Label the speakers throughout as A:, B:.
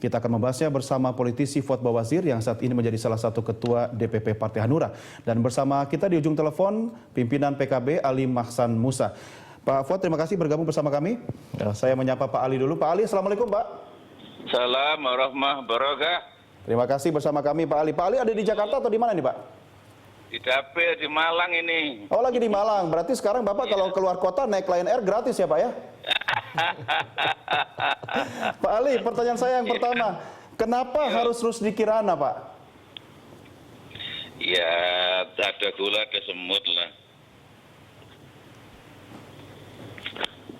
A: Kita akan membahasnya bersama politisi Fuad Bawazir yang saat ini menjadi salah satu ketua DPP Partai Hanura. Dan bersama kita di ujung telepon pimpinan PKB Ali Mahsan Musa. Pak Fuad, terima kasih bergabung bersama kami. Saya menyapa Pak Ali dulu. Pak Ali, Assalamualaikum Pak.
B: Salam warahmatullahi wabarakatuh.
A: Terima kasih bersama kami Pak Ali. Pak Ali ada di Jakarta atau di mana nih Pak?
B: Di Dapil, di Malang ini.
A: Oh, lagi di Malang. Berarti sekarang Bapak kalau keluar kota naik Lion Air gratis ya Pak ya? Pak Ali, pertanyaan saya yang pertama, kenapa harus Rusdi Kirana Pak?
B: Ya, ada gula, ada semut lah.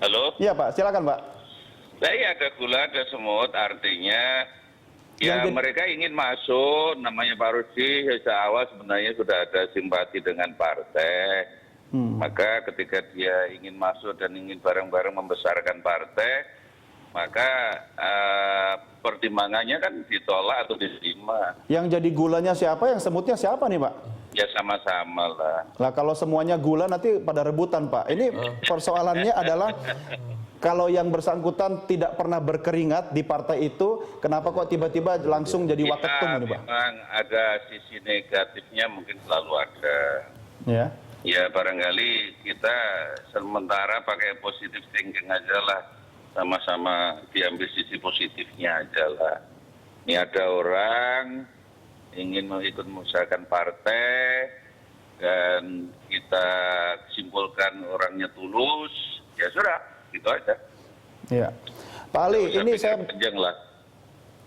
B: Halo?
A: Iya Pak, silakan Pak.
B: Ya, ada gula, ada semut, artinya ya mereka ingin masuk, namanya Pak Rusdi, sejak awal sebenarnya sudah ada simpati dengan partai. Maka ketika dia ingin masuk dan ingin bareng-bareng membesarkan partai, maka pertimbangannya kan ditolak atau diterima.
A: Yang jadi gulanya siapa, yang semutnya siapa nih Pak?
B: Ya sama-sama lah.
A: Lah kalau semuanya gula nanti pada rebutan Pak. Ini persoalannya adalah kalau yang bersangkutan tidak pernah berkeringat di partai itu, kenapa kok tiba-tiba langsung jadi waketum ini Pak?
B: Memang ada sisi negatifnya, mungkin selalu ada.
A: Ya.
B: Ya barangkali kita sementara pakai positive thinking aja lah. Sama-sama diambil sisi positifnya aja lah. Ini ada orang ingin ikut mengusahakan partai dan kita simpulkan orangnya tulus, ya sudah, gitu aja.
A: Ya, Pak Ali, ini saya
B: panjang lah.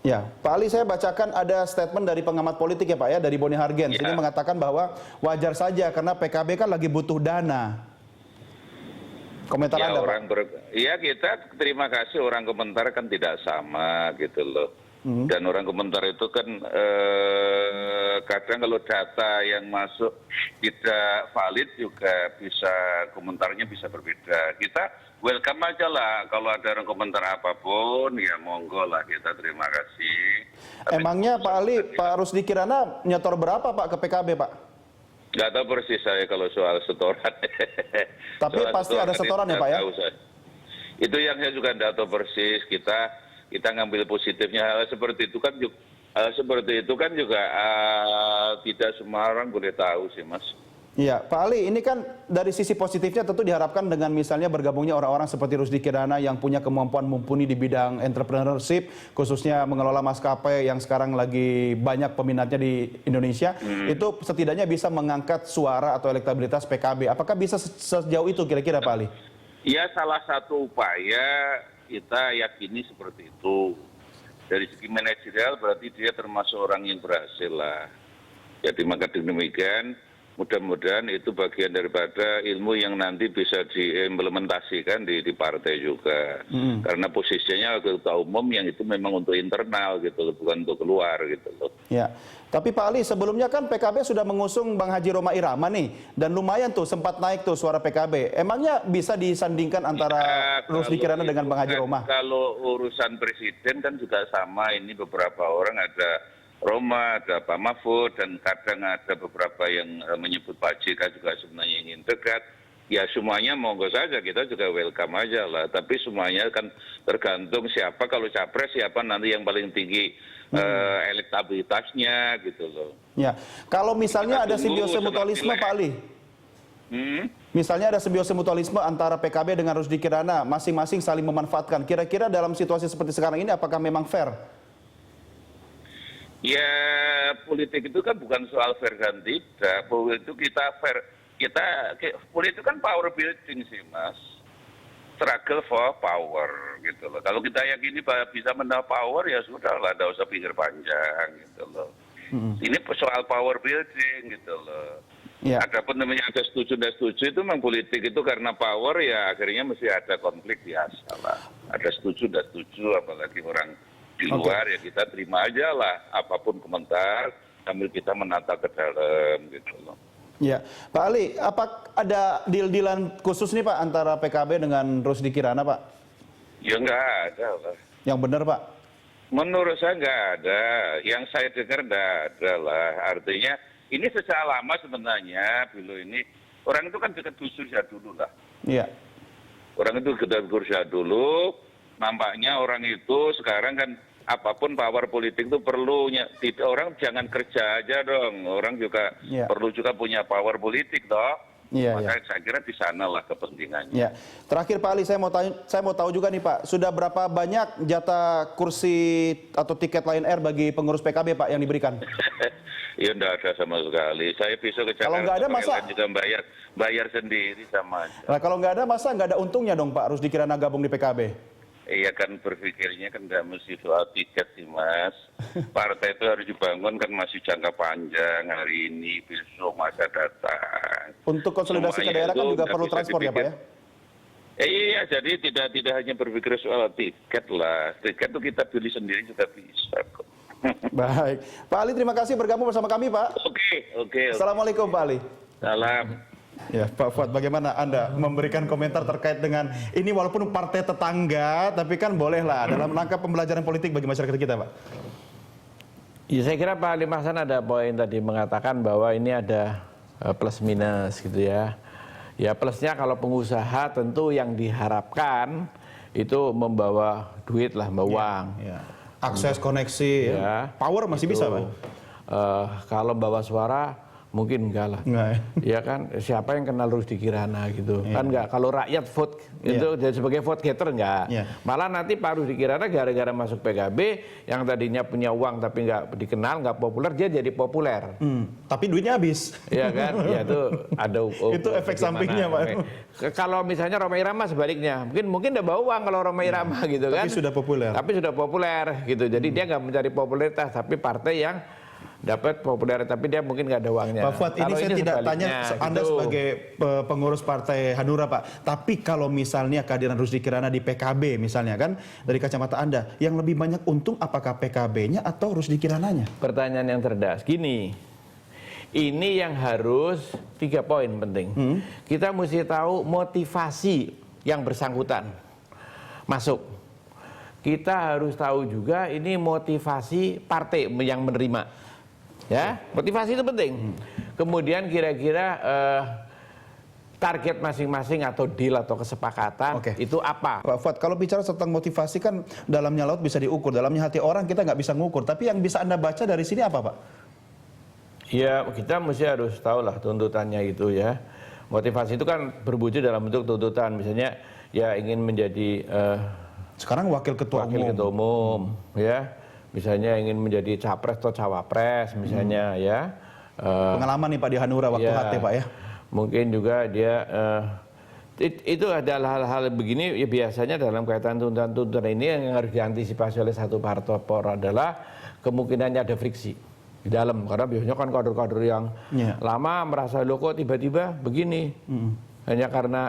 A: Ya, Pak Ali, saya bacakan ada statement dari pengamat politik ya Pak ya, dari Boni Hargens. Ini mengatakan bahwa wajar saja karena PKB kan lagi butuh dana. Komentar
B: Ya,
A: Anda Pak?
B: Iya, kita terima kasih, orang komentar kan tidak sama gitu loh. Dan orang komentar itu kan kadang kalau data yang masuk tidak valid juga bisa, komentarnya bisa berbeda. Kita welcome aja lah, kalau ada orang komentar apapun ya monggo lah, kita terima kasih.
A: Emangnya Pak Ali, Pak Rusdi Kirana nyetor berapa Pak ke PKB Pak?
B: Nggak tahu persis saya kalau soal setoran.
A: Tapi soal pasti ada setoran ya Pak ya?
B: Itu yang saya juga nggak tahu persis. Kita ngambil positifnya, hal seperti itu kan juga tidak semua orang boleh tahu sih Mas.
A: Iya, Pak Ali, ini kan dari sisi positifnya tentu diharapkan dengan misalnya bergabungnya orang-orang seperti Rusdi Kirana yang punya kemampuan mumpuni di bidang entrepreneurship, khususnya mengelola maskapai yang sekarang lagi banyak peminatnya di Indonesia, itu setidaknya bisa mengangkat suara atau elektabilitas PKB. Apakah bisa sejauh itu kira-kira Pak Ali?
B: Ya, salah satu upaya kita yakini seperti itu. Dari segi manajerial berarti dia termasuk orang yang berhasil lah. Jadi maka demikian, mudah-mudahan itu bagian daripada ilmu yang nanti bisa diimplementasikan di partai juga. Karena posisinya ketua umum yang itu memang untuk internal gitu loh, bukan untuk keluar gitu loh.
A: Ya, tapi Pak Ali, sebelumnya kan PKB sudah mengusung Bang Haji Roma Irama nih, dan lumayan tuh sempat naik tuh suara PKB. Emangnya bisa disandingkan antara Rusdi Kirana dengan Bang Haji Roma?
B: Kalau urusan presiden kan juga sama, ini beberapa orang ada Roma, ada Pak Mahfud, dan kadang ada beberapa yang menyebut Pak JK juga sebenarnya ingin dekat. Ya semuanya monggo saja, kita juga welcome aja lah. Tapi semuanya kan tergantung siapa, kalau capres siapa nanti yang paling tinggi elektabilitasnya gitu loh.
A: Ya, kalau misalnya ada simbiosis mutualisme Pak Ali, misalnya ada simbiosis mutualisme antara PKB dengan Rusdi Kirana, masing-masing saling memanfaatkan. Kira-kira dalam situasi seperti sekarang ini apakah memang fair?
B: Ya politik itu kan bukan soal fair dan tidak. Politik itu kita fair, politik itu kan power building sih Mas. Struggle for power gitu loh. Kalau kita yakini bisa mendapat power ya sudah lah, tidak usah pikir panjang gitu loh. Ini soal power building gitu loh. Ya. Adapun namanya ada setuju dan setuju itu memang politik itu karena power ya akhirnya mesti ada konflik biasa lah. Ada setuju dan setuju, apalagi orang di luar ya kita terima aja lah apapun komentar sambil kita menata ke dalam gitu loh.
A: Ya, Pak Ali, apa ada deal-dealan khusus nih Pak antara PKB dengan Rusdi Kirana Pak?
B: Ya nggak ada lah.
A: Yang benar Pak?
B: Menurut saya nggak ada. Yang saya dengar nggak ada lah. Artinya ini sejak lama sebenarnya dulu ini orang itu kan dekat Gus Dur dulu lah.
A: Iya.
B: Orang itu dekat Gus Dur dulu. Nampaknya orang itu sekarang kan apapun power politik itu perlu orang jangan kerja aja dong, orang juga perlu juga punya power politik toh. Maka saya kira di sana lah kepentingannya.
A: Ya. Terakhir Pak Ali, saya mau tahu juga nih Pak, sudah berapa banyak jatah kursi atau tiket Lion Air bagi pengurus PKB Pak yang diberikan?
B: Ya enggak ada sama sekali. Saya besok ke Jakarta.
A: Kalau nggak ada masa
B: juga bayar sendiri sama aja.
A: Nah, kalau nggak ada masa nggak ada untungnya dong Pak Rusdi Kirana gabung di PKB?
B: Iya kan berpikirnya kan nggak mesti soal tiket sih Mas. Partai itu harus dibangun kan masih jangka panjang, hari ini, besok, masa datang.
A: Untuk konsolidasi ke daerah kan juga perlu transport ya Pak ya?
B: Iya, jadi tidak hanya berpikir soal tiket lah. Tiket itu kita pilih sendiri juga bisa kok.
A: Baik. Pak Ali terima kasih bergabung bersama kami Pak.
B: Oke.
A: Assalamualaikum Pak Ali.
B: Salam.
A: Ya, Pak Fuad, bagaimana Anda memberikan komentar terkait dengan ini walaupun partai tetangga, tapi kan bolehlah dalam rangka pembelajaran politik bagi masyarakat kita, Pak?
C: Ya, saya kira Pak Ali Mahsan ada poin tadi mengatakan bahwa ini ada plus minus gitu ya. Ya plusnya kalau pengusaha tentu yang diharapkan itu membawa duit lah, membawa uang.
A: Ya. Akses, koneksi, ya. Power masih bisa, Pak?
C: Kalau bawa suara mungkin enggak lah. Ya kan, siapa yang kenal Rusdi Kirana gitu. Kan enggak, kalau rakyat vote itu jadi sebagai vote getter enggak. Malah nanti Pak Rusdi Kirana gara-gara masuk PKB yang tadinya punya uang tapi enggak dikenal, enggak populer, dia jadi populer.
A: Tapi duitnya habis.
C: Iya kan? Ya itu ada
A: itu efek sampingnya, Pak.
C: Kalau misalnya Rhoma Irama sebaliknya, mungkin enggak bawa uang kalau Rhoma Irama gitu kan.
A: Tapi sudah populer.
C: Tapi sudah populer gitu. Jadi dia enggak mencari popularitas, tapi partai yang dapat populer tapi dia mungkin nggak ada uangnya.
A: Pak Fuad, ini saya tidak tanya Anda
C: gitu.
A: sebagai pengurus partai Hanura Pak, tapi kalau misalnya kehadiran Rusdi Kirana di PKB misalnya kan, dari kacamata Anda, yang lebih banyak untung apakah PKB-nya atau Rusdi Kirananya?
C: Pertanyaan yang cerdas. Gini, ini yang harus 3 poin penting. Kita mesti tahu motivasi yang bersangkutan masuk. Kita harus tahu juga ini motivasi partai yang menerima. Ya, motivasi itu penting. Kemudian kira-kira target masing-masing atau deal atau kesepakatan itu apa?
A: Pak Fuad, kalau bicara tentang motivasi kan dalamnya laut bisa diukur, dalamnya hati orang kita nggak bisa ngukur. Tapi yang bisa Anda baca dari sini apa, Pak?
C: Ya, kita mesti harus tahu lah tuntutannya itu ya. Motivasi itu kan berwujud dalam bentuk tuntutan. Misalnya ya ingin menjadi
A: sekarang wakil ketua
C: umum, ya. Misalnya ingin menjadi capres atau cawapres misalnya ya.
A: Pengalaman nih Pak di Hanura waktu HT Pak ya.
C: Mungkin juga dia itu adalah hal-hal begini ya biasanya dalam kaitan tuntutan ini yang harus diantisipasi oleh satu partai adalah kemungkinannya ada friksi di dalam karena biasanya kan kader-kader yang lama merasa loh kok tiba-tiba begini hanya karena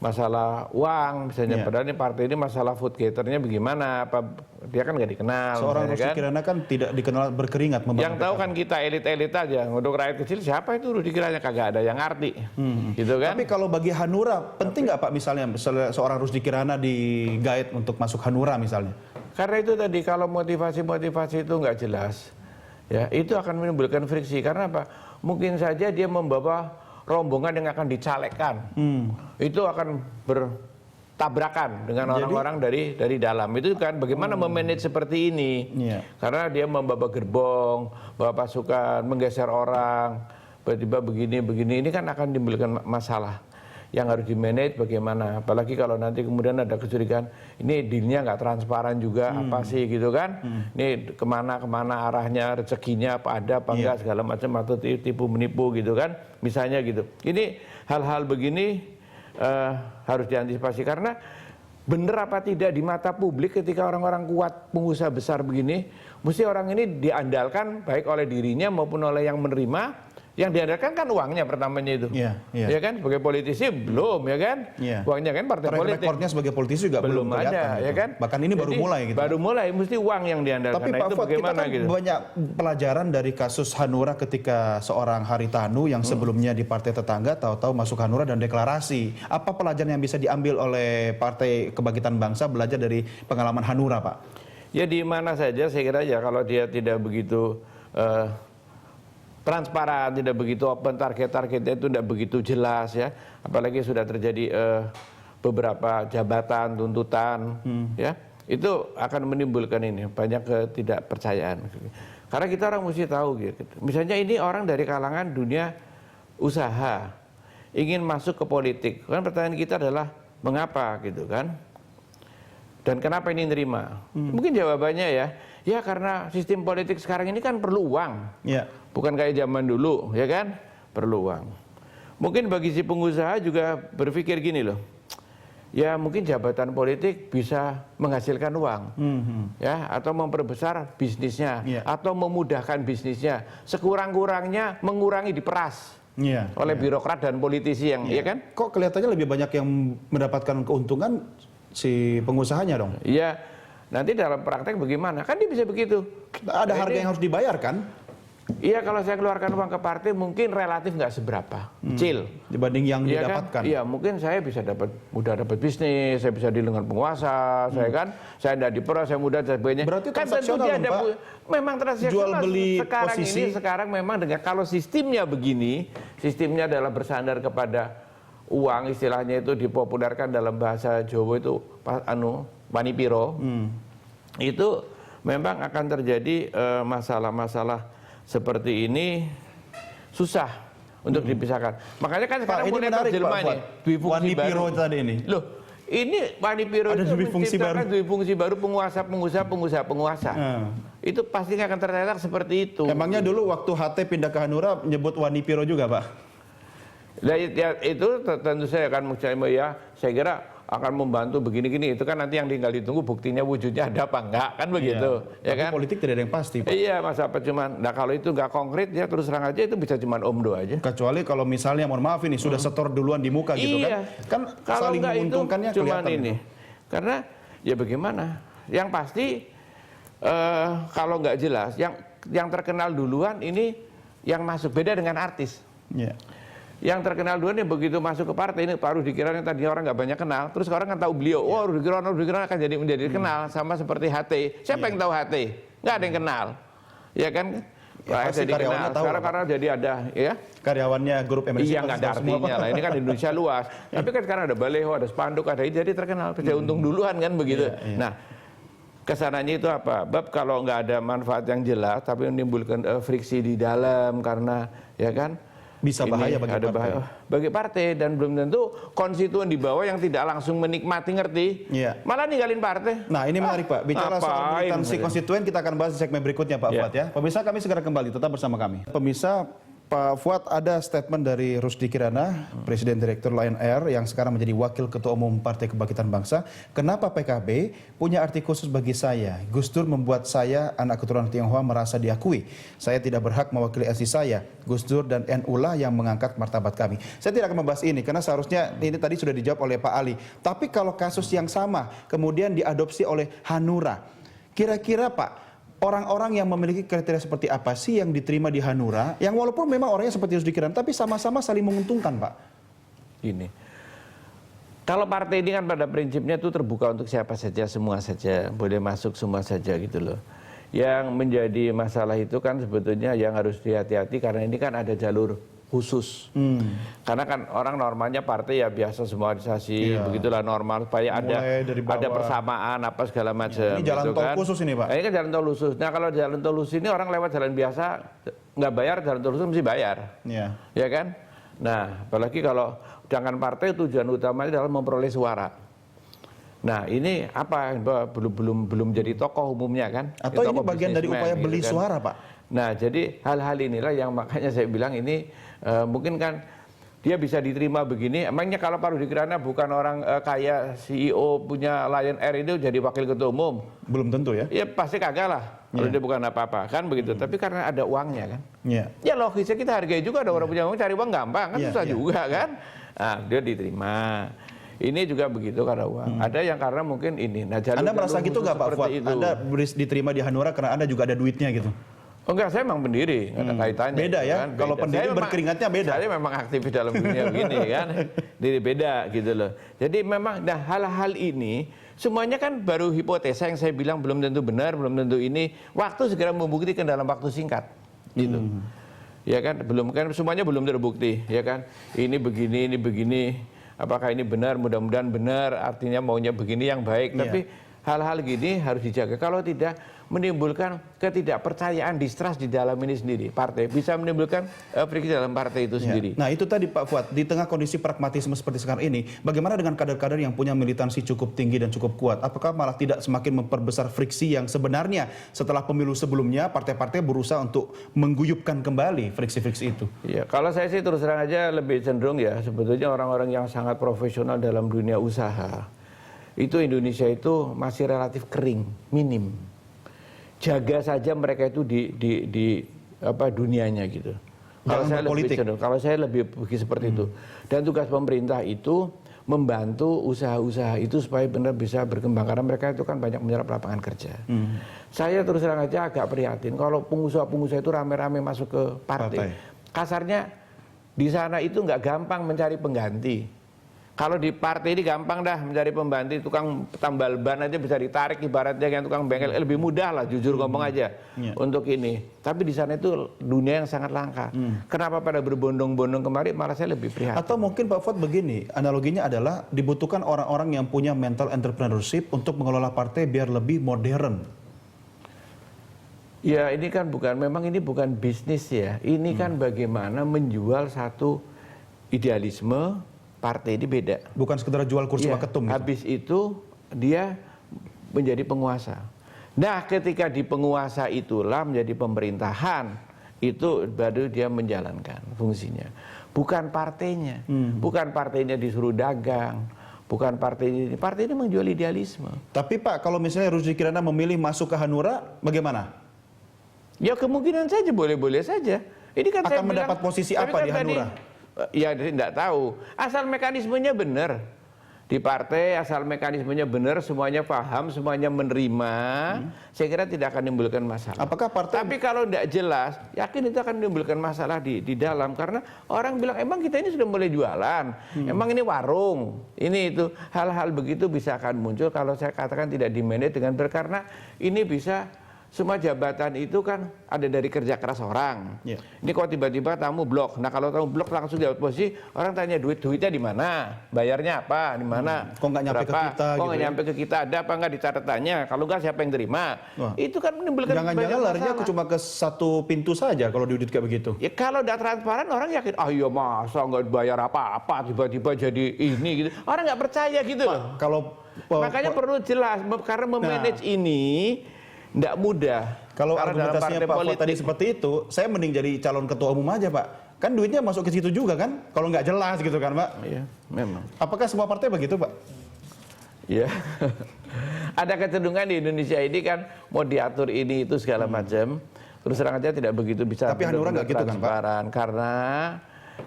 C: masalah uang misalnya padahal ini partai ini masalah food caternya bagaimana apa dia kan nggak dikenal
A: seorang Rusdi Kirana kan tidak dikenal berkeringat
C: yang tahu kan kita elit-elit aja untuk rakyat kecil siapa itu Rusdi Kirana kagak ada yang ngerti gitu kan.
A: Tapi kalau bagi Hanura penting nggak Pak misalnya seorang Rusdi Kirana digait untuk masuk Hanura misalnya
C: karena itu tadi kalau motivasi itu nggak jelas ya itu akan menimbulkan friksi karena apa mungkin saja dia membawa rombongan yang akan dicalekkan itu akan bertabrakan dengan orang-orang dari dalam itu kan bagaimana memanage seperti ini karena dia membawa gerbong bawa pasukan menggeser orang tiba-tiba begini ini kan akan menimbulkan masalah yang harus dimanage bagaimana apalagi kalau nanti kemudian ada kecurigaan ini dealnya nggak transparan juga apa sih gitu kan ini kemana arahnya rezekinya apa ada apa enggak segala macam atau tipu menipu gitu kan misalnya gitu ini hal-hal begini harus diantisipasi karena benar apa tidak di mata publik ketika orang-orang kuat pengusaha besar begini mesti orang ini diandalkan baik oleh dirinya maupun oleh yang menerima yang diandalkan kan uangnya pertamanya itu, ya kan sebagai politisi belum ya kan, uangnya kan partai politik.
A: Rekornya sebagai politisi juga belum
C: ada, ya kan.
A: Bahkan ini baru mulai gitu.
C: Baru mulai, mesti uang yang diandalkan.
A: Tapi Pak Fuad, kita kan gitu. Banyak pelajaran dari kasus Hanura ketika seorang Haritanu yang sebelumnya di partai tetangga tahu-tahu masuk Hanura dan deklarasi. Apa pelajaran yang bisa diambil oleh Partai Kebangkitan Bangsa belajar dari pengalaman Hanura, Pak?
C: Ya di mana saja saya kira ya kalau dia tidak begitu transparan, tidak begitu open, targetnya itu tidak begitu jelas ya. Apalagi sudah terjadi beberapa jabatan, tuntutan, ya. itu akan menimbulkan ini banyak ketidakpercayaan. Karena kita orang mesti tahu gitu. Misalnya ini orang dari kalangan dunia usaha ingin masuk ke politik. Kan pertanyaan kita adalah mengapa gitu kan? Dan kenapa ini nerima? Mungkin jawabannya ya karena sistem politik sekarang ini kan perlu uang.
A: Ya.
C: Bukan kayak zaman dulu, ya kan? Perlu uang. Mungkin bagi si pengusaha juga berpikir gini loh. Ya mungkin jabatan politik bisa menghasilkan uang. Ya, atau memperbesar bisnisnya, atau memudahkan bisnisnya. Sekurang-kurangnya mengurangi diperas oleh birokrat dan politisi yang, ya kan?
A: Kok kelihatannya lebih banyak yang mendapatkan keuntungan si pengusahanya dong?
C: Iya. Nanti dalam praktek bagaimana? Kan dia bisa begitu.
A: Ada harga yang harus dibayar kan?
C: Iya, kalau saya keluarkan uang ke partai mungkin relatif nggak seberapa, kecil
A: dibanding yang
C: iya
A: didapatkan.
C: Kan? Iya, mungkin saya bisa mudah dapat bisnis, saya bisa deal dengan penguasa, saya kan, saya tidak diperas, saya mudah dan sebagainya.
A: Berarti
C: kan
A: transaksional
C: tentu dia
A: Pak?
C: Memang transaksional.
A: Jual beli
C: sekarang
A: posisi.
C: Sekarang memang dengan kalau sistemnya begini, sistemnya adalah bersandar kepada uang, istilahnya itu dipopulerkan dalam bahasa Jawa itu wanipiro. Itu memang akan terjadi masalah-masalah seperti ini susah untuk dipisahkan. Makanya kan sekarang
A: Pak, ini
C: mulai
A: menarik,
C: terjelma
A: Pak
C: ini dwi-fungsi
A: Wanipiro
C: baru.
A: tadi ini.
C: Loh, ini Wanipiro
A: Ada
C: itu
A: dwi-fungsi
C: menciptakan
A: baru.
C: dwi-fungsi baru pengusaha. Itu pasti akan terletak seperti itu.
A: Emangnya dulu waktu HT pindah ke Hanura menyebut Wanipiro juga, Pak?
C: Nah, itu tentu saya akan ya, saya kira akan membantu begini-gini. Itu kan nanti yang tinggal ditunggu buktinya wujudnya ada apa enggak, kan begitu. Ya
A: Tapi
C: kan?
A: politik tidak ada yang pasti, Pak.
C: Iya, masa apa cuman, nah kalau itu nggak konkret ya terus terang aja itu bisa cuman omdo aja.
A: Kecuali kalau misalnya, mohon maaf ini, sudah setor duluan di muka gitu
C: Iya.
A: kan. Kan
C: Kalau
A: saling
C: enggak itu
A: menguntungkannya
C: cuman
A: kelihatan.
C: ini. Karena ya bagaimana? Yang pasti kalau nggak jelas, yang terkenal duluan ini yang masuk, beda dengan artis.
A: Iya.
C: Yang terkenal duluan ini begitu masuk ke partai ini baru dikira yang tadinya orang nggak banyak kenal, terus orang kan tahu beliau, wah dikira akan menjadi kenal, sama seperti HT. Siapa yang tahu HT? Nggak ada yang kenal, ya kan?
A: Ya, pasti
C: jadi
A: karyawannya
C: kenal.
A: tahu,
C: Sekarang
A: Pak.
C: karena jadi ada, ya.
A: Karyawannya grup MNC.
C: Iya, nggak ada artinya lah. Ini kan Indonesia luas. Tapi kan sekarang ada baleho, ada spanduk, ada ini, jadi terkenal. Bisa untung duluan kan begitu.
A: Iya.
C: Nah, kesananya itu apa? Bab kalau nggak ada manfaat yang jelas, tapi menimbulkan friksi di dalam karena, ya kan?
A: Bisa bahaya bagi
C: ada
A: partai.
C: bagi partai dan belum tentu konstituen di bawah yang tidak langsung menikmati ngerti, malah ninggalin partai.
A: Nah ini menarik Pak, bicara soal
C: ngapain
A: militansi
C: gitu?
A: konstituen kita akan bahas di segmen berikutnya Pak Fuad ya. Pemirsa kami segera kembali, tetap bersama kami. Pemirsa, Pak Fuad, ada statement dari Rusdi Kirana, Presiden Direktur Lion Air yang sekarang menjadi Wakil Ketua Umum Partai Kebangkitan Bangsa. Kenapa PKB punya arti khusus bagi saya? Gus Dur membuat saya, anak keturunan Tionghoa, merasa diakui. Saya tidak berhak mewakili asli saya. Gus Dur dan NU lah yang mengangkat martabat kami. Saya tidak akan membahas ini karena seharusnya ini tadi sudah dijawab oleh Pak Ali. Tapi kalau kasus yang sama kemudian diadopsi oleh Hanura, kira-kira Pak, orang-orang yang memiliki kriteria seperti apa sih yang diterima di Hanura, yang walaupun memang orangnya seperti Rusdi Kirana, tapi sama-sama saling menguntungkan, Pak?
C: Ini, kalau partai ini kan pada prinsipnya itu terbuka untuk siapa saja, semua saja, boleh masuk semua saja gitu loh. Yang menjadi masalah itu kan sebetulnya yang harus dihati-hati karena ini kan ada jalur khusus. Karena kan orang normalnya partai ya biasa semua organisasi, begitulah normal supaya ada persamaan apa segala macam.
A: Ini jalan
C: gitu
A: tol
C: kan.
A: khusus ini Pak?
C: Nah, ini kan jalan tol khusus. Nah kalau jalan tol khusus ini orang lewat jalan biasa nggak bayar, jalan tol khusus mesti bayar. Ya kan? Nah apalagi kalau sedangkan partai tujuan utamanya adalah memperoleh suara. Nah ini apa belum jadi tokoh umumnya kan?
A: Atau ini bagian dari upaya beli
C: gitu kan.
A: suara Pak?
C: Nah jadi hal-hal inilah yang makanya saya bilang ini mungkin kan dia bisa diterima begini. Emangnya kalau Pak Rusdi Kirana bukan orang kaya, CEO punya Lion Air itu jadi wakil ketua umum?
A: Belum tentu ya?
C: Ya pasti kagak lah. Kalau dia bukan apa-apa kan begitu. Tapi karena ada uangnya kan. Ya logisnya kita hargai juga, ada orang punya uang, cari uang gampang kan, susah juga kan. Nah dia diterima. Ini juga begitu karena uang. Ada yang karena mungkin ini. Nah,
A: Anda merasa gitu nggak Pak Fuad?
C: Itu.
A: Anda diterima di Hanura karena Anda juga ada duitnya gitu?
C: Oh enggak, saya memang pendiri, nggak ada kaitannya.
A: Beda ya,
C: kan?
A: kalau pendiri berkeringatnya beda.
C: Saya memang aktif dalam dunia begini kan, jadi beda gitu loh. Jadi memang, nah hal-hal ini semuanya kan baru hipotesa yang saya bilang belum tentu benar, belum tentu ini. Waktu segera membuktikan dalam waktu singkat, gitu. Ya kan, belum kan semuanya belum terbukti, ya kan. Ini begini, ini begini. Apakah ini benar? Mudah-mudahan benar. Artinya maunya begini yang baik. Tapi hal-hal gini harus dijaga. Kalau tidak, menimbulkan ketidakpercayaan, distrust di dalam ini sendiri. Partai bisa menimbulkan friksi dalam partai itu sendiri.
A: Nah itu tadi Pak Fuad, di tengah kondisi pragmatisme seperti sekarang ini, bagaimana dengan kader-kader yang punya militansi cukup tinggi dan cukup kuat? Apakah malah tidak semakin memperbesar friksi yang sebenarnya setelah pemilu sebelumnya partai-partai berusaha untuk mengguyupkan kembali friksi-friksi itu?
C: Ya, kalau saya sih terus terang aja lebih cenderung ya, sebetulnya orang-orang yang sangat profesional dalam dunia usaha, itu Indonesia itu masih relatif kering, minim. Jaga saja mereka itu di dunianya gitu. Kalau saya lebih seperti itu. Dan tugas pemerintah itu membantu usaha-usaha itu supaya benar bisa berkembang, karena mereka itu kan banyak menyerap lapangan kerja. Saya terus terang aja agak prihatin kalau pengusaha-pengusaha itu rame-rame masuk ke partai. Kasarnya di sana itu nggak gampang mencari pengganti. Kalau di partai ini gampang dah mencari pembantu, tukang tambal ban aja bisa ditarik, ibaratnya yang tukang bengkel, lebih mudah lah, jujur ngomong aja untuk ini. Tapi di sana itu dunia yang sangat langka. Kenapa pada berbondong-bondong kemari, malah saya lebih prihatin.
A: Atau mungkin Pak Fuad begini, analoginya adalah dibutuhkan orang-orang yang punya mental entrepreneurship untuk mengelola partai biar lebih modern.
C: Ya ini kan memang ini bukan bisnis ya, ini kan bagaimana menjual satu idealisme. Partai ini beda.
A: Bukan sekedar jual kursi waketum. Gitu.
C: Habis itu dia menjadi penguasa. Nah ketika di penguasa itulah menjadi pemerintahan, itu baru dia menjalankan fungsinya. Bukan partainya. Bukan partainya disuruh dagang. Bukan partai ini menjual idealisme.
A: Tapi Pak, kalau misalnya Rusdi Kirana memilih masuk ke Hanura, bagaimana?
C: Ya kemungkinan saja, boleh-boleh saja. Ini kan
A: akan mendapat posisi apa di Hanura?
C: Ya tidak tahu. Asal mekanismenya benar di partai, asal mekanismenya benar, semuanya paham, semuanya menerima, saya kira tidak akan menimbulkan masalah.
A: Apakah partai?
C: Tapi kalau tidak jelas, yakin itu akan menimbulkan masalah di dalam, karena orang bilang emang kita ini sudah mulai jualan, emang ini warung, ini itu hal-hal begitu bisa akan muncul kalau saya katakan tidak di-manage dengan benar, karena ini bisa. Semua jabatan itu kan ada dari kerja keras orang. Ini kok tiba-tiba tamu blok. Nah kalau tamu blok langsung dapat posisi, orang tanya duitnya di mana, bayarnya apa, di mana,
A: kok nggak nyampe ke kita?
C: Kok nggak nyampe ke kita? Ada apa nggak di catatannya? Kalau nggak siapa yang terima? Itu kan menimbulkan
A: jangan-jangan larinya cuma ke satu pintu saja kalau diudit kayak begitu.
C: Ya kalau udah transparan orang yakin, iya masa nggak bayar apa-apa tiba-tiba jadi ini gitu. Orang nggak percaya gitu loh. Makanya perlu jelas karena memanage ini. Nggak mudah.
A: Kalau argumentasinya Pak Fuad tadi seperti itu, saya mending jadi calon ketua umum aja Pak. Kan duitnya masuk ke situ juga kan? Kalau nggak jelas gitu kan Pak?
C: Iya, memang.
A: Apakah semua partai begitu Pak?
C: Iya. Ada kecenderungan di Indonesia ini kan mau diatur ini itu segala macam. Terus terang aja tidak begitu bisa.
A: Tapi Hanura nggak gitu kan Pak?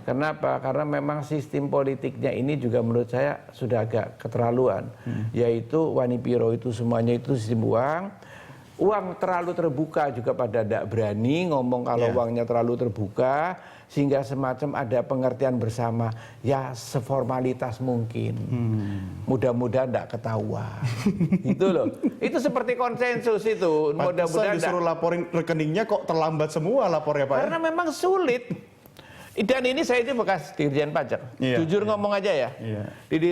C: Kenapa? Karena memang sistem politiknya ini juga menurut saya sudah agak keterlaluan. Yaitu Wanipiro itu semuanya itu sistem uang. Uang terlalu terbuka juga pada tidak berani ngomong kalau uangnya terlalu terbuka, sehingga semacam ada pengertian bersama ya seformalitas mungkin. Mudah-mudahan tidak ketahuan. Itu loh. Itu seperti konsensus itu. Mudah-mudahan
A: disuruh laporin rekeningnya kok terlambat semua lapornya Pak.
C: Karena memang sulit. Dan ini saya itu bekas Dirjen Pajak. Jujur ngomong aja ya.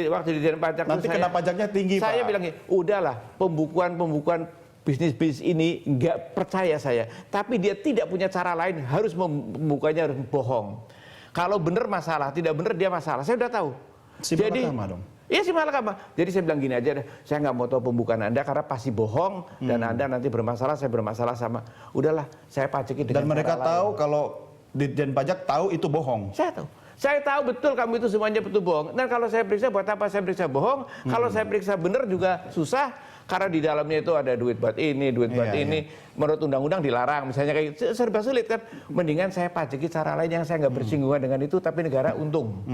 C: Waktu Dirjen Pajak
A: nanti kena pajaknya tinggi Pak.
C: Saya bilang udahlah pembukuan bisnis ini nggak percaya saya, tapi dia tidak punya cara lain, harus membukanya harus bohong. Kalau benar masalah, tidak benar dia masalah. Saya udah tahu. Jadi dong. Iya si malakama. Jadi saya bilang gini aja, saya nggak mau tahu pembukaan Anda karena pasti bohong dan Anda nanti bermasalah, saya bermasalah sama. Udahlah, saya pajaki dengan.
A: Dan mereka tahu kalau Ditjen Pajak tahu itu bohong.
C: Saya tahu. Saya tahu betul kamu itu semuanya betul bohong. Dan kalau saya periksa, buat apa saya periksa bohong? Kalau saya periksa benar juga susah. Karena di dalamnya itu ada duit buat ini, duit buat ini. Menurut undang-undang dilarang. Misalnya kayak serba sulit kan. Mendingan saya pajaki cara lain yang saya nggak bersinggungan dengan itu, tapi negara untung.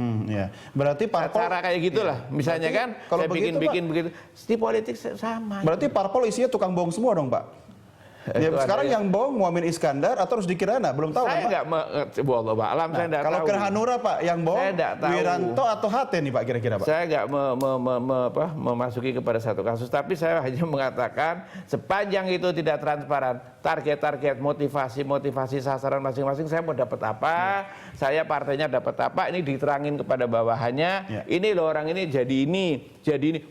A: Berarti parpol
C: cara kayak gitulah. Misalnya kan,
A: kalau
C: saya bikin begitu. Di politik sama.
A: Berarti parpol isinya tukang bohong semua dong Pak? Ya,
C: Itu
A: sekarang
C: ada
A: yang bohong Muhammad Iskandar atau Rusdi Kirana, belum tahu
C: saya
A: kan, Pak?
C: nggak wallahu a'lam, saya nggak
A: Kalau
C: tahu.
A: ke Hanura, Pak, yang bohong
C: Saya nggak tahu.
A: Wiranto atau HT nih, Pak, kira-kira, Pak?
C: Saya nggak memasuki kepada satu kasus, tapi saya hanya mengatakan sepanjang itu tidak transparan, target-target, motivasi sasaran masing-masing, saya mau dapat apa, saya partainya dapat apa, ini diterangin kepada bawahannya, ini loh orang ini, jadi ini,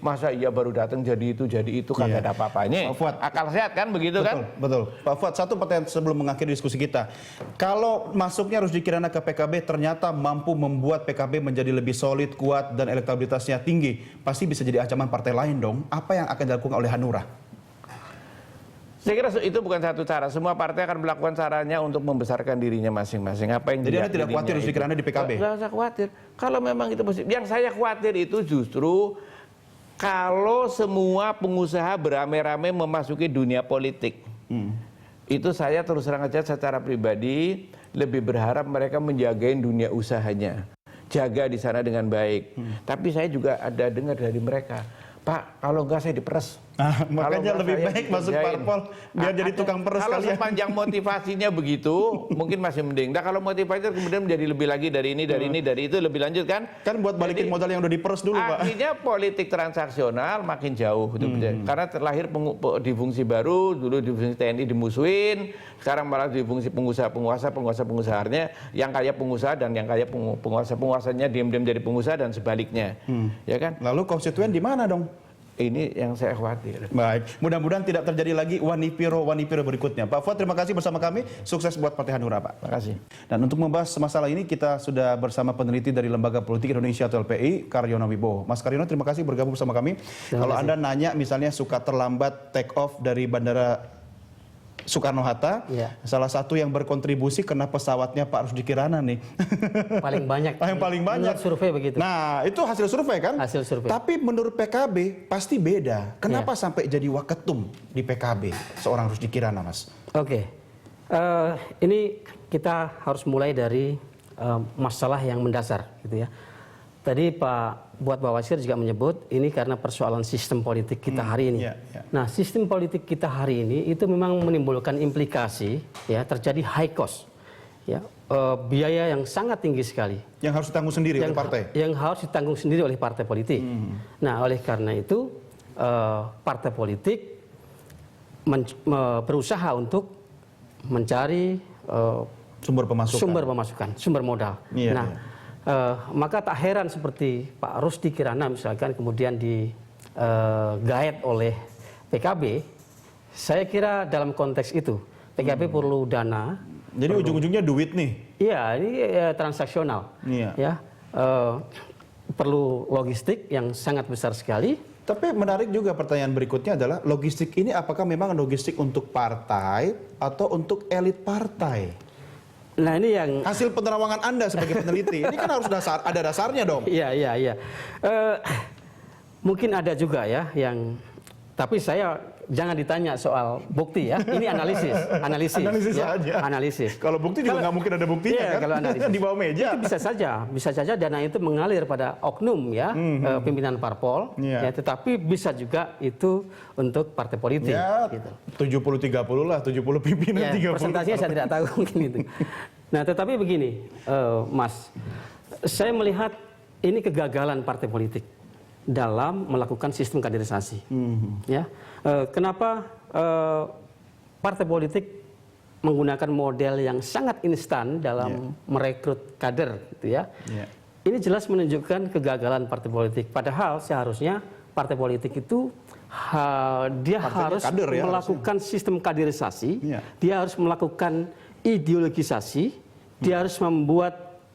C: masa iya baru datang jadi itu kagak ada apa-apanya. Akal sehat kan begitu kan?
A: Betul. Pak Fuad, satu pertanyaan sebelum mengakhiri diskusi kita. Kalau masuknya Rusdi Kirana ke PKB ternyata mampu membuat PKB menjadi lebih solid, kuat, dan elektabilitasnya tinggi, pasti bisa jadi ancaman partai lain dong. Apa yang akan dilakukan oleh Hanura?
C: Saya kira itu bukan satu cara. Semua partai akan melakukan caranya untuk membesarkan dirinya masing-masing. Apa yang
A: Jadi Anda tidak khawatir Rusdi Kirana di PKB?
C: Nggak usah khawatir. Kalau memang itu positif. Yang saya khawatir itu justru kalau semua pengusaha beramai-ramai memasuki dunia politik. Itu saya terus terang aja secara pribadi lebih berharap mereka menjagain dunia usahanya. Jaga di sana dengan baik. Tapi saya juga ada dengar dari mereka, Pak, kalau enggak saya diperes.
A: Makanya lebih baik masuk parpol biar jadi tukang peres
C: kalau
A: kalian.
C: sepanjang motivasinya begitu, mungkin masih mending. Nah kalau motivasi kemudian menjadi lebih lagi dari ini, dari itu lebih lanjut kan?
A: Kan buat balikin modal yang udah diperes dulu, Pak.
C: Akhirnya politik transaksional makin jauh. Karena terlahir di fungsi baru, dulu di fungsi TNI dimusuhin, sekarang malah di fungsi pengusaha-pengusahanya, yang kaya pengusaha dan yang kaya penguasa-penguasanya diam-diam jadi pengusaha dan sebaliknya. Ya kan?
A: Lalu konstituen di mana dong?
C: Ini yang saya khawatir.
A: Baik, mudah-mudahan tidak terjadi lagi wanipiro berikutnya. Pak Fuad, terima kasih bersama kami. Sukses buat Partai Hanura, Pak.
C: Terima kasih.
A: Dan untuk membahas masalah ini, kita sudah bersama peneliti dari Lembaga Politik Indonesia atau LPI, Karyono Wibowo. Mas Karyono, terima kasih bergabung bersama kami. Kalau Anda nanya misalnya suka terlambat take off dari Bandara Soekarno-Hatta, salah satu yang berkontribusi kena pesawatnya Pak Rusdi Kirana nih.
D: Paling banyak.
A: Yang paling banyak.
D: Menurut survei begitu.
A: Nah, itu hasil survei kan?
D: Hasil survei.
A: Tapi menurut PKB pasti beda. Kenapa sampai jadi waketum di PKB seorang Rusdi Kirana, Mas?
D: Oke. Ini kita harus mulai dari masalah yang mendasar gitu ya. Tadi Pak Bawasir juga menyebut ini karena persoalan sistem politik kita hari ini. Nah, sistem politik kita hari ini itu memang menimbulkan implikasi ya, terjadi high cost. Ya, biaya yang sangat tinggi sekali.
A: Yang harus ditanggung sendiri oleh partai.
D: Yang harus ditanggung sendiri oleh partai politik. Nah, oleh karena itu partai politik berusaha untuk mencari
A: sumber
D: pemasukan, sumber modal. Maka tak heran seperti Pak Rusdi Kirana misalkan kemudian digaet oleh PKB. Saya kira dalam konteks itu PKB perlu dana.
A: Jadi ujung-ujungnya duit nih.
D: Iya, ini transaksional. Ya, perlu logistik yang sangat besar sekali.
A: Tapi menarik juga pertanyaan berikutnya adalah logistik ini apakah memang logistik untuk partai atau untuk elit partai?
D: Nah ini yang
A: hasil penerawangan Anda sebagai peneliti ini kan harus ada dasarnya dong.
D: Iya. Mungkin ada juga ya yang, tapi saya jangan ditanya soal bukti ya. Ini analisis ya,
A: saja.
D: Analisis.
A: Kalau bukti juga nggak mungkin ada buktinya kan?
D: Kalau analisis
A: di bawah meja.
D: Itu bisa saja dana itu mengalir pada oknum ya, pimpinan parpol. Ya, tetapi bisa juga itu untuk partai politik.
A: Ya,
D: gitu.
A: 70-30 lah, 70 pimpinan, 30.
D: Persentasenya saya tidak tahu mungkin itu. Nah, tetapi begini, Mas, saya melihat ini kegagalan partai politik dalam melakukan sistem kaderisasi. Ya, kenapa partai politik menggunakan model yang sangat instan dalam merekrut kader, gitu ya? Ini jelas menunjukkan kegagalan partai politik. Padahal seharusnya partai politik itu dia harus melakukan sistem kaderisasi, dia harus melakukan ideologisasi, dia harus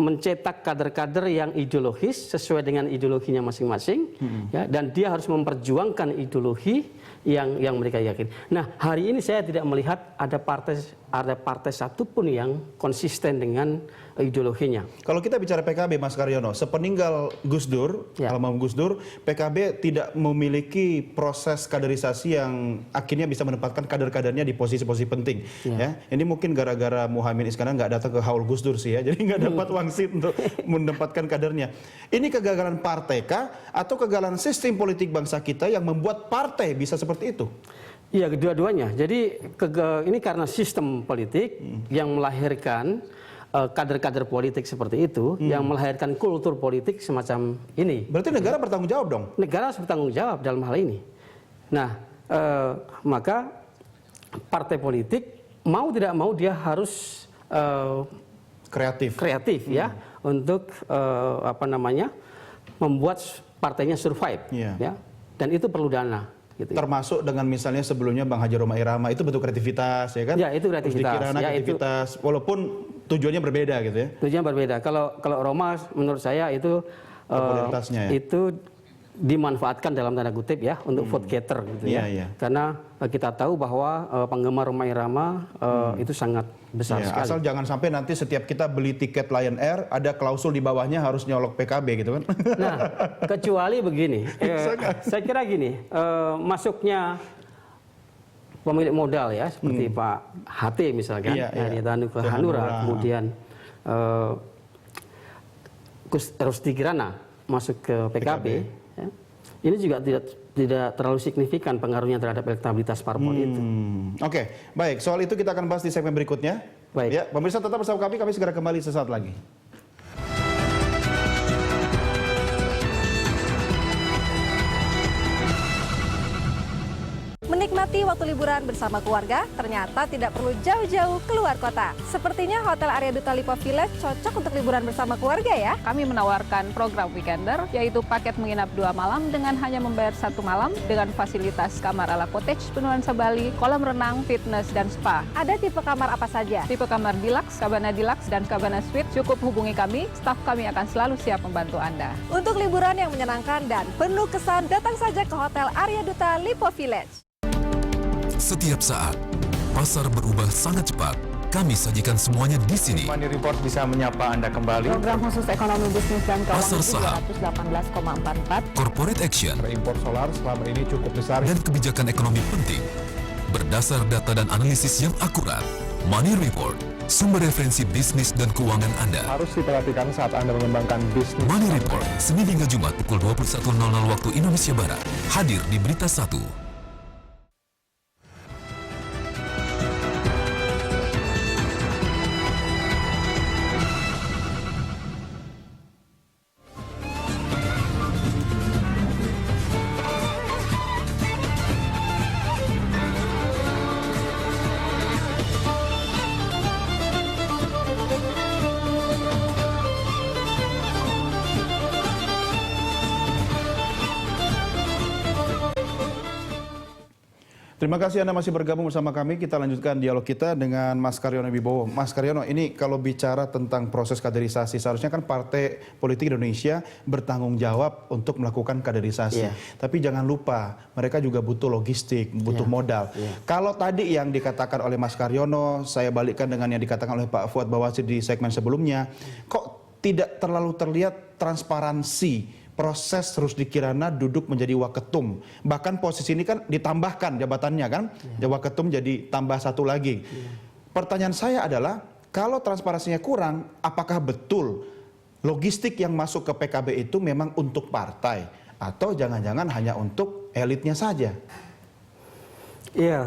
D: mencetak kader-kader yang ideologis sesuai dengan ideologinya masing-masing, ya, dan dia harus memperjuangkan ideologi yang mereka yakin. Nah, hari ini saya tidak melihat ada partai satupun yang konsisten dengan ideologinya.
A: Kalau kita bicara PKB, Mas Karyono, sepeninggal Gus Dur, almarhum Gus Dur, PKB tidak memiliki proses kaderisasi yang akhirnya bisa menempatkan kader-kadernya di posisi-posisi penting. Ya, ini mungkin gara-gara Muhammad Iskandar nggak datang ke haul Gus Dur sih ya, jadi nggak dapat wangsit untuk menempatkan kadernya. Ini kegagalan partai kah atau kegagalan sistem politik bangsa kita yang membuat partai bisa seperti itu?
D: Iya, kedua-duanya. Jadi ini karena sistem politik yang melahirkan kader-kader politik seperti itu, yang melahirkan kultur politik semacam ini.
A: Berarti negara bertanggung jawab dong?
D: Negara harus bertanggung jawab dalam hal ini. Nah, maka partai politik mau tidak mau dia harus kreatif ya untuk membuat partainya survive, ya. Dan itu perlu dana. Gitu.
A: Termasuk dengan misalnya sebelumnya Bang Haji Roma Irama itu bentuk kreativitas ya kan?
D: Ya, itu kreativitas.
A: Kreativitas walaupun tujuannya berbeda gitu ya.
D: Tujuannya berbeda. Kalau Roma menurut saya itu itu dimanfaatkan dalam tanda kutip ya untuk vote getter gitu ya. Karena kita tahu bahwa penggemar Roma Irama itu sangat besar sekali.
A: Asal jangan sampai nanti setiap kita beli tiket Lion Air ada klausul di bawahnya harus nyolok PKB gitu kan.
D: Nah, kecuali begini. Saya kira gini, masuknya pemilik modal ya seperti Pak HT misalkan dari Tanu ke Hanura, kemudian Rusdi Kirana masuk ke PKB. Ya. Ini juga tidak terlalu signifikan pengaruhnya terhadap elektabilitas parpol itu.
A: Oke, baik. Soal itu kita akan bahas di segmen berikutnya.
D: Baik.
A: Ya, pemirsa tetap bersama kami segera kembali sesaat lagi.
E: Menikmati waktu liburan bersama keluarga ternyata tidak perlu jauh-jauh keluar kota. Sepertinya Hotel Area Duta Lipo Village cocok untuk liburan bersama keluarga ya.
F: Kami menawarkan program weekender, yaitu paket menginap 2 malam dengan hanya membayar 1 malam dengan fasilitas kamar ala cottage, penuansa Bali, kolam renang, fitness, dan spa.
E: Ada tipe kamar apa saja?
F: Tipe kamar deluxe, cabana deluxe, dan cabana suite. Cukup hubungi kami, staf kami akan selalu siap membantu Anda.
E: Untuk liburan yang menyenangkan dan penuh kesan, datang saja ke Hotel Area Duta Lipo Village.
G: Setiap saat, pasar berubah sangat cepat. Kami sajikan semuanya di sini.
C: Money Report bisa menyapa Anda kembali.
H: Program khusus ekonomi bisnis dan
G: Pasar
H: keuangan
G: saham.
H: 218,44.
G: Corporate action
A: Impor solar selama ini cukup besar.
G: dan kebijakan ekonomi penting. Berdasar data dan analisis yang akurat, Money Report, sumber referensi bisnis dan keuangan Anda.
A: Harus diperhatikan saat Anda mengembangkan bisnis.
G: Money Report, Senin hingga Jumat pukul 21.00 waktu Indonesia Barat. Hadir di Berita 1.
A: Terima kasih Anda masih bergabung bersama kami. Kita lanjutkan dialog kita dengan Mas Karyono Wibowo. Mas Karyono, ini kalau bicara tentang proses kaderisasi, seharusnya kan Partai Politik Indonesia bertanggung jawab untuk melakukan kaderisasi. Tapi jangan lupa, mereka juga butuh logistik, butuh modal. Kalau tadi yang dikatakan oleh Mas Karyono, saya balikkan dengan yang dikatakan oleh Pak Fuad Bawazir di segmen sebelumnya, kok tidak terlalu terlihat transparansi proses Rusdi Kirana duduk menjadi waketum. Bahkan posisi ini kan ditambahkan jabatannya kan. Waketum jadi tambah satu lagi. Pertanyaan saya adalah, kalau transparansinya kurang, apakah betul logistik yang masuk ke PKB itu memang untuk partai? Atau jangan-jangan hanya untuk elitnya saja?
D: Iya,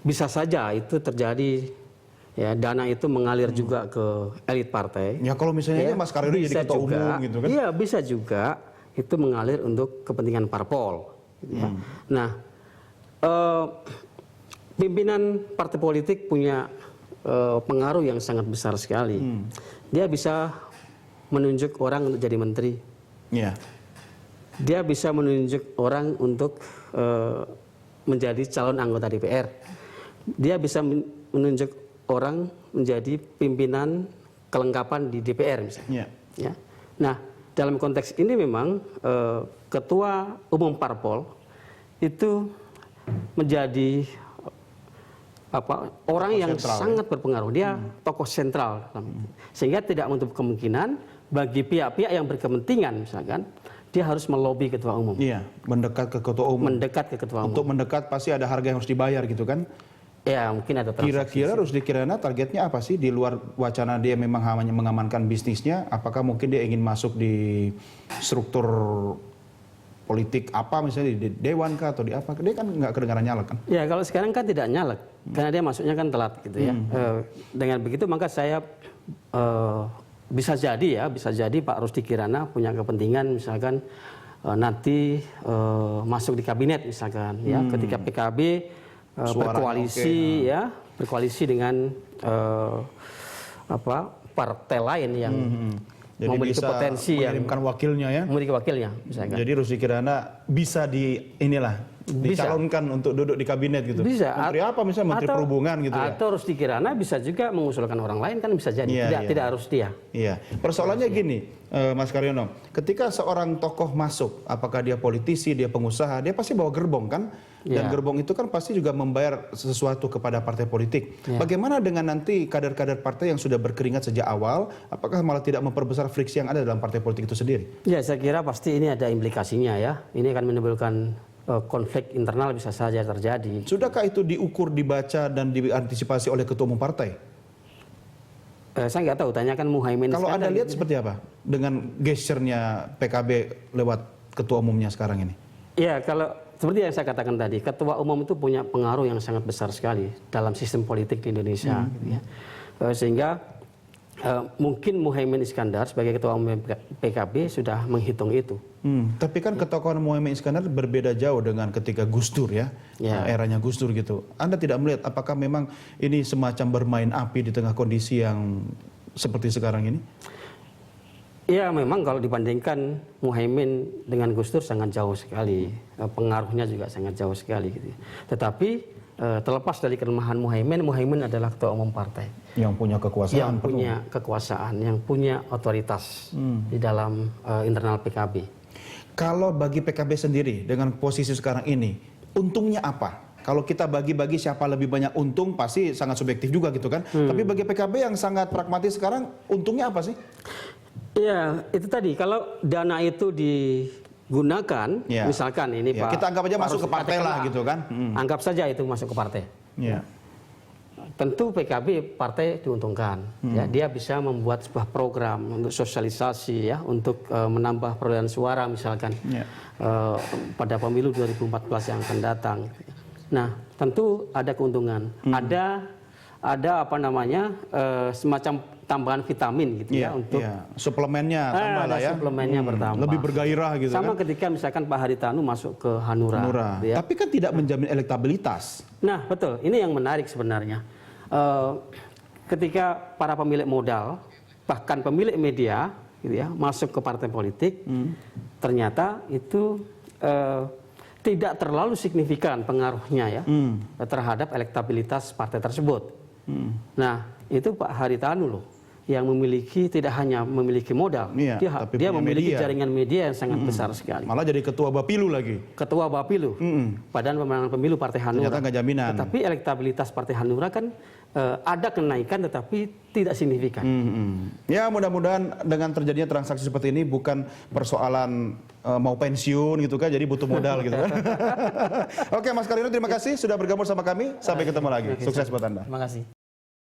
D: bisa saja itu terjadi. Ya, dana itu mengalir juga ke elit partai.
A: Ya kalau misalnya Mas Karyono jadi ketua umum gitu kan.
D: Iya, bisa juga itu mengalir untuk kepentingan parpol. Gitu ya. Nah, pimpinan partai politik punya pengaruh yang sangat besar sekali. Dia bisa menunjuk orang untuk jadi menteri.
A: Iya.
D: Dia bisa menunjuk orang untuk menjadi calon anggota DPR. Dia bisa menunjuk orang menjadi pimpinan kelengkapan di DPR misalnya. Ya. Nah, dalam konteks ini memang ketua umum parpol itu menjadi orang yang sangat berpengaruh. Dia tokoh sentral, sehingga tidak menutup kemungkinan bagi pihak-pihak yang berkepentingan misalkan dia harus melobi ketua umum.
A: Iya, mendekat ke ketua umum.
D: Mendekat ke ketua umum.
A: Untuk mendekat pasti ada harga yang harus dibayar gitu kan?
D: Ya, mungkin ada transaksi.
A: Kira-kira Rusdi Kirana targetnya apa sih di luar wacana dia memang hanya mengamankan bisnisnya? Apakah mungkin dia ingin masuk di struktur politik apa misalnya di dewan kah atau di apa, dia kan nggak kedengaran nyalek kan?
D: Ya kalau sekarang kan tidak nyalek karena dia masuknya kan telat gitu ya. Dengan begitu maka saya bisa jadi Pak Rusdi Kirana punya kepentingan misalkan nanti masuk di kabinet misalkan ya ketika PKB berkoalisi dengan partai lain yang
A: Jadi
D: memiliki
A: bisa
D: potensi yang
A: mengirimkan wakilnya ya.
D: memiliki wakilnya misalkan.
A: Jadi Rusdi Kirana bisa dicalonkan untuk duduk di kabinet gitu.
D: Bisa.
A: Menteri apa misalnya Menteri Perhubungan gitu ya.
D: Atau Rusdi Kirana bisa juga mengusulkan orang lain kan bisa jadi.
A: Iya,
D: Tidak harus dia.
A: Iya. Persoalannya gini, Mas Karyono, ketika seorang tokoh masuk, apakah dia politisi, dia pengusaha, dia pasti bawa gerbong kan? Dan
D: Iya.
A: gerbong itu kan pasti juga membayar sesuatu kepada partai politik.
D: Iya.
A: Bagaimana dengan nanti kader-kader partai yang sudah berkeringat sejak awal, apakah malah tidak memperbesar friksi yang ada dalam partai politik itu sendiri?
D: Ya saya kira pasti ini ada implikasinya ya. Ini akan menimbulkan konflik internal bisa saja terjadi.
A: Sudahkah itu diukur, dibaca, dan diantisipasi oleh ketua umum partai?
D: Saya nggak tahu, tanyakan Muhaimin.
A: Kalau Anda
D: Iskandar
A: lihat
D: gitu.
A: seperti apa dengan gesturnya PKB lewat ketua umumnya sekarang ini?
D: Ya kalau seperti yang saya katakan tadi, ketua umum itu punya pengaruh yang sangat besar sekali dalam sistem politik di Indonesia. Gitu ya. Sehingga mungkin Muhaimin Iskandar sebagai ketua umum PKB sudah menghitung itu.
A: Tapi kan ketokohan Muhaimin Iskandar berbeda jauh dengan ketika Gus Dur ya, eranya Gus Dur gitu. Anda tidak melihat apakah memang ini semacam bermain api di tengah kondisi yang seperti sekarang ini?
D: Ya memang kalau dibandingkan Muhaimin dengan Gus Dur sangat jauh sekali, pengaruhnya juga sangat jauh sekali gitu. Tetapi terlepas dari kelemahan Muhaimin adalah ketua umum partai
A: yang punya kekuasaan,
D: yang punya kekuasaan, yang punya otoritas di dalam internal PKB.
A: Kalau bagi PKB sendiri dengan posisi sekarang ini, untungnya apa? Kalau kita bagi-bagi siapa lebih banyak untung pasti sangat subjektif juga gitu kan. Tapi bagi PKB yang sangat pragmatis sekarang, untungnya apa sih?
D: Ya itu tadi kalau dana itu digunakan, misalkan ini Pak,
A: kita anggap aja masuk ke partai lah gitu kan.
D: Anggap saja itu masuk ke partai.
A: Ya.
D: Tentu PKB partai diuntungkan. Ya, dia bisa membuat sebuah program untuk sosialisasi ya, untuk menambah perolehan suara misalkan pada pemilu 2014 yang akan datang. Nah, tentu ada keuntungan. Ada apa namanya semacam tambahan vitamin gitu ya untuk
A: suplemennya tambah lah ya.
D: Suplemennya bertambah.
A: Lebih bergairah gitu
D: Sama
A: kan.
D: ketika misalkan Pak Haritanu masuk ke Hanura. Gitu ya.
A: Tapi kan tidak menjamin elektabilitas.
D: Nah, betul. Ini yang menarik sebenarnya. Ketika para pemilik modal, bahkan pemilik media gitu ya, masuk ke partai politik, ternyata itu tidak terlalu signifikan pengaruhnya ya terhadap elektabilitas partai tersebut. Nah, itu Pak Haritanu loh yang memiliki, tidak hanya memiliki modal, dia memiliki jaringan media yang sangat besar sekali.
A: Malah jadi ketua Bapilu lagi.
D: Ketua Bapilu, Badan Pemenangan Pemilu Partai Hanura.
A: Ternyata nggak jaminan.
D: Tetapi elektabilitas Partai Hanura kan ada kenaikan tetapi tidak signifikan.
A: Ya mudah-mudahan dengan terjadinya transaksi seperti ini bukan persoalan mau pensiun gitu kan, jadi butuh modal gitu kan. Oke Mas Karyono, terima kasih sudah bergabung sama kami. Sampai ketemu lagi. Sukses buat Anda.
D: Terima kasih.